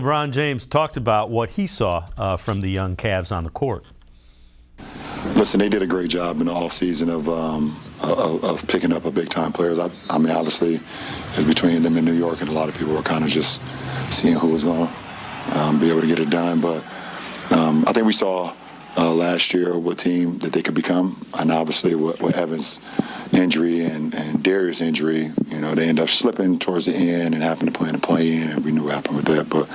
LeBron James talked about what he saw from the young Cavs on the court. Listen, they did a great job in the offseason of picking up a big-time players. I mean, obviously, it was between them in New York, and a lot of people were kind of just seeing who was going to be able to get it done. But I think we saw last year what team that they could become. And obviously, with Evans' injury and Darius' injury, you know, they ended up slipping towards the end and happened to play in the play-in, and we knew what happened with that. But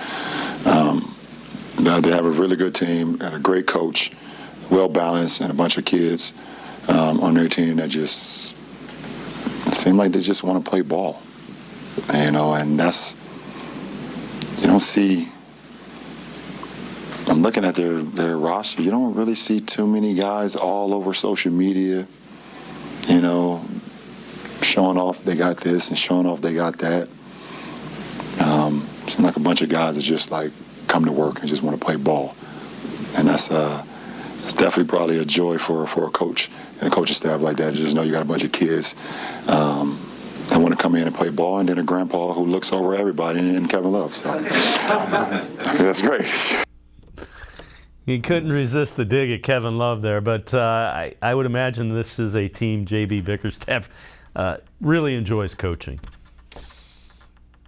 they have a really good team and a great coach, well-balanced, and a bunch of kids on their team that just seem like they just want to play ball. You know, and that's, you don't see, I'm looking at their roster, you don't really see too many guys all over social media, you know, showing off they got this and showing off they got that. Seem like a bunch of guys that just like come to work and just want to play ball. And that's definitely probably a joy for a coach and a coaching staff like that. Just know you got a bunch of kids that want to come in and play ball, and then a grandpa who looks over everybody, and Kevin Love. So that's great. You couldn't resist the dig at Kevin Love there, but I would imagine this is a team J.B. Bickerstaff really enjoys coaching.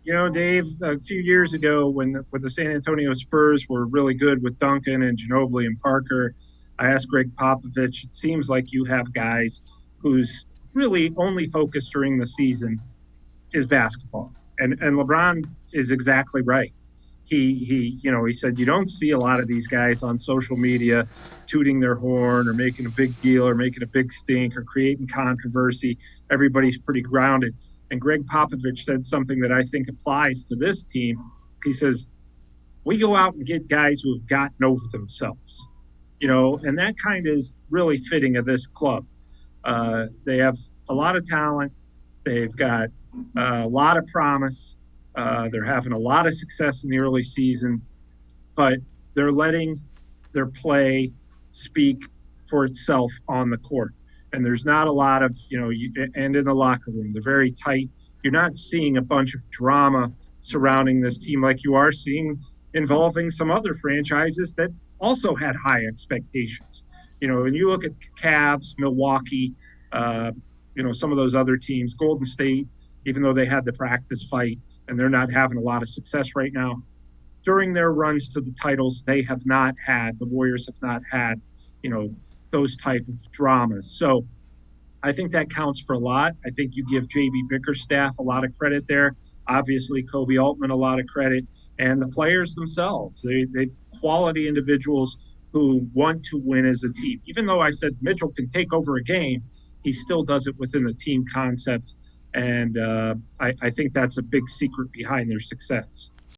You know, Dave, a few years ago when the San Antonio Spurs were really good with Duncan and Ginobili and Parker, I asked Greg Popovich, it seems like you have guys whose really only focus during the season is basketball. And LeBron is exactly right. He said you don't see a lot of these guys on social media tooting their horn or making a big deal or making a big stink or creating controversy. Everybody's pretty grounded. And Greg Popovich said something that I think applies to this team. He says, we go out and get guys who have gotten over themselves, you know, and that kind of is really fitting of this club. They have a lot of talent. They've got a lot of promise. They're having a lot of success in the early season, but they're letting their play speak for itself on the court. And there's not a lot of, and in the locker room, they're very tight. You're not seeing a bunch of drama surrounding this team like you are seeing involving some other franchises that also had high expectations. You know, when you look at Cavs, Milwaukee, some of those other teams, Golden State, even though they had the practice fight and they're not having a lot of success right now, during their runs to the titles, the Warriors have not had, those type of dramas. So I think that counts for a lot. I think you give J.B. Bickerstaff a lot of credit there. Obviously, Kobe Altman a lot of credit. And the players themselves, they quality individuals who want to win as a team. Even though I said Mitchell can take over a game, he still does it within the team concept. And I think that's a big secret behind their success.